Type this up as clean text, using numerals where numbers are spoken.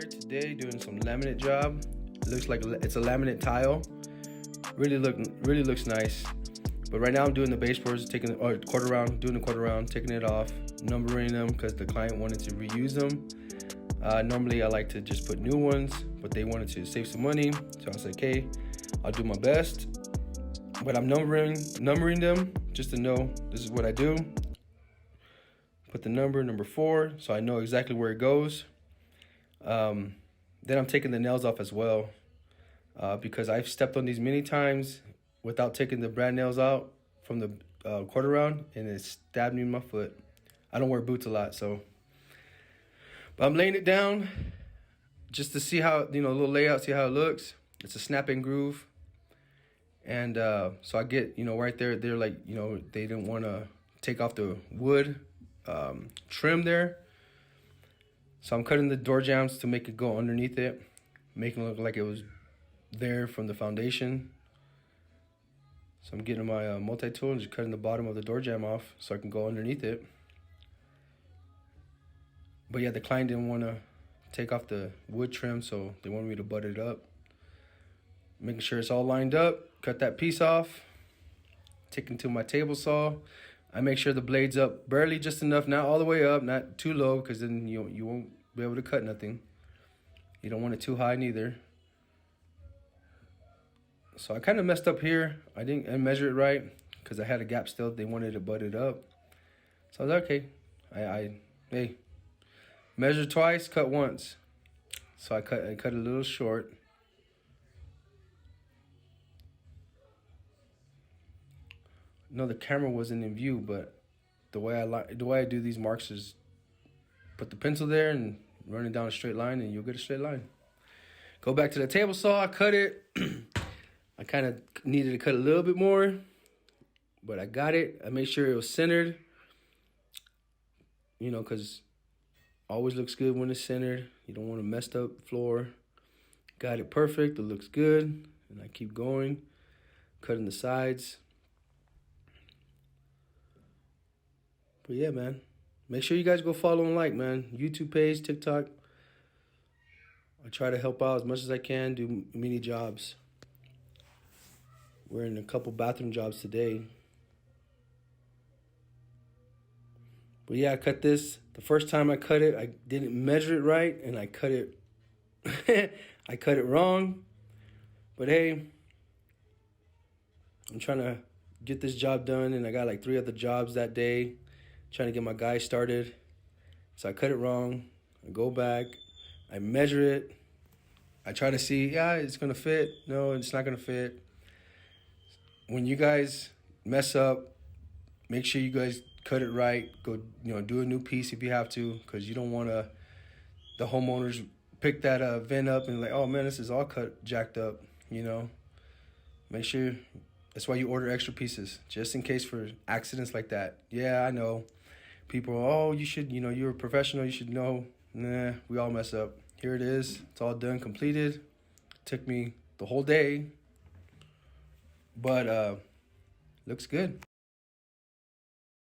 here today doing some laminate job. It looks like it's a laminate tile. Really looks nice. But right now I'm doing the baseboards, taking the quarter round, doing the quarter round, taking it off, numbering them because the client wanted to reuse them. Normally I like to just put new ones, but they wanted to save some money, so I was like, okay, I'll do my best. But I'm numbering them just to know this is what I do. Put the number 4, so I know exactly where it goes. Then I'm taking the nails off as well, because I've stepped on these many times without taking the brad nails out from the quarter round, and it stabbed me in my foot. I don't wear boots a lot, so. But I'm laying it down just to see how, a little layout, see how it looks. It's a snap-in groove. And so I get, right there, they're like, they didn't want to take off the wood trim there. So I'm cutting the door jambs to make it go underneath it, making it look like it was there from the foundation. So I'm getting my multi-tool and just cutting the bottom of the door jamb off so I can go underneath it. But yeah, the client didn't want to take off the wood trim, so they wanted me to butt it up. Making sure it's all lined up, cut that piece off, take it to my table saw. I make sure the blade's up barely just enough, not all the way up, not too low, because then you won't be able to cut nothing. You don't want it too high neither. So I kind of messed up here. I didn't measure it right because I had a gap still. They wanted to butt it up. So I was like, okay, hey, measure twice, cut once. So I cut a little short. No, the camera wasn't in view, but the way I do these marks is put the pencil there and run it down a straight line, and you'll get a straight line. Go back to the table saw, cut it. I kind of needed to cut a little bit more, but I got it. I made sure it was centered, because always looks good when it's centered. You don't want a messed up floor. Got it perfect. It looks good, and I keep going, cutting the sides. But yeah, man, make sure you guys go follow and like, man. YouTube page, TikTok. I try to help out as much as I can, do mini jobs. We're in a couple bathroom jobs today. But yeah, I cut this. The first time I cut it, I didn't measure it right, and I cut it I cut it wrong. But hey, I'm trying to get this job done, and I got like 3 other jobs that day. Trying to get my guy started. So I cut it wrong. I go back. I measure it. I try to see, yeah, it's going to fit. No, it's not going to fit. When you guys mess up, make sure you guys cut it right. Go, do a new piece if you have to, because you don't want the homeowners pick that vent up and like, oh man, this is all cut, jacked up, Make sure, that's why you order extra pieces, just in case for accidents like that. Yeah, I know. People, oh, you should, you're a professional, you should know. Nah, we all mess up. Here it is. It's all done, completed. Took me the whole day. But looks good.